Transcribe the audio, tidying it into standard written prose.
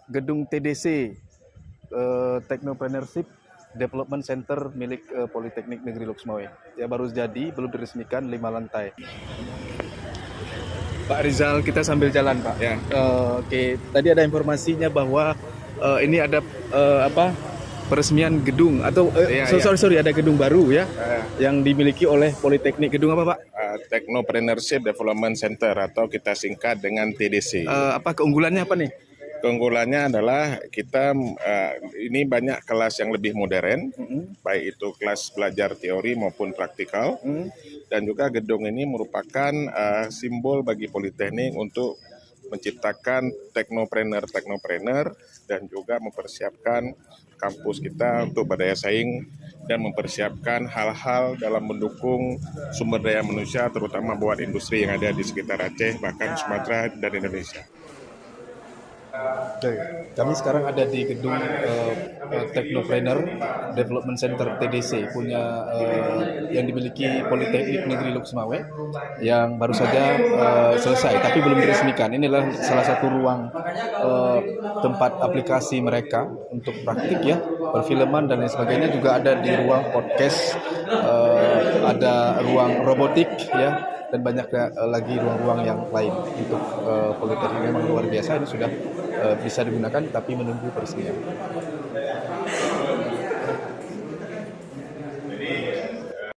gedung TDC, Technopreneurship Development Center milik Politeknik Negeri Lok Sumawe. Ya baru jadi, belum diresmikan, 5 lantai. Pak Rizal, kita sambil jalan, Pak. Ya. Oke, tadi ada informasinya bahwa ini ada peresmian gedung atau sorry ada gedung baru ya yang dimiliki oleh Politeknik. Gedung apa, Pak? Technopreneurship Development Center atau kita singkat dengan TDC. Apa keunggulannya apa nih? Keunggulannya adalah kita ini banyak kelas yang lebih modern, baik itu kelas belajar teori maupun praktikal, dan juga gedung ini merupakan simbol bagi Politeknik untuk menciptakan teknopreneur dan juga mempersiapkan kampus kita untuk berdaya saing dan mempersiapkan hal-hal dalam mendukung sumber daya manusia terutama buat industri yang ada di sekitar Aceh bahkan Sumatera dan Indonesia. Kami sekarang ada di gedung Technopreneur Development Center TDC punya yang dimiliki Politeknik Negeri Lok Sumawe yang baru saja selesai tapi belum diresmikan. Inilah salah satu ruang tempat aplikasi mereka untuk praktik ya, perfilman dan lain sebagainya. Juga ada di ruang podcast, ada ruang robotik ya, dan banyak lagi ruang-ruang yang lain untuk Politeknik. Memang luar biasa, ini sudah bisa digunakan tapi menunggu peresmian.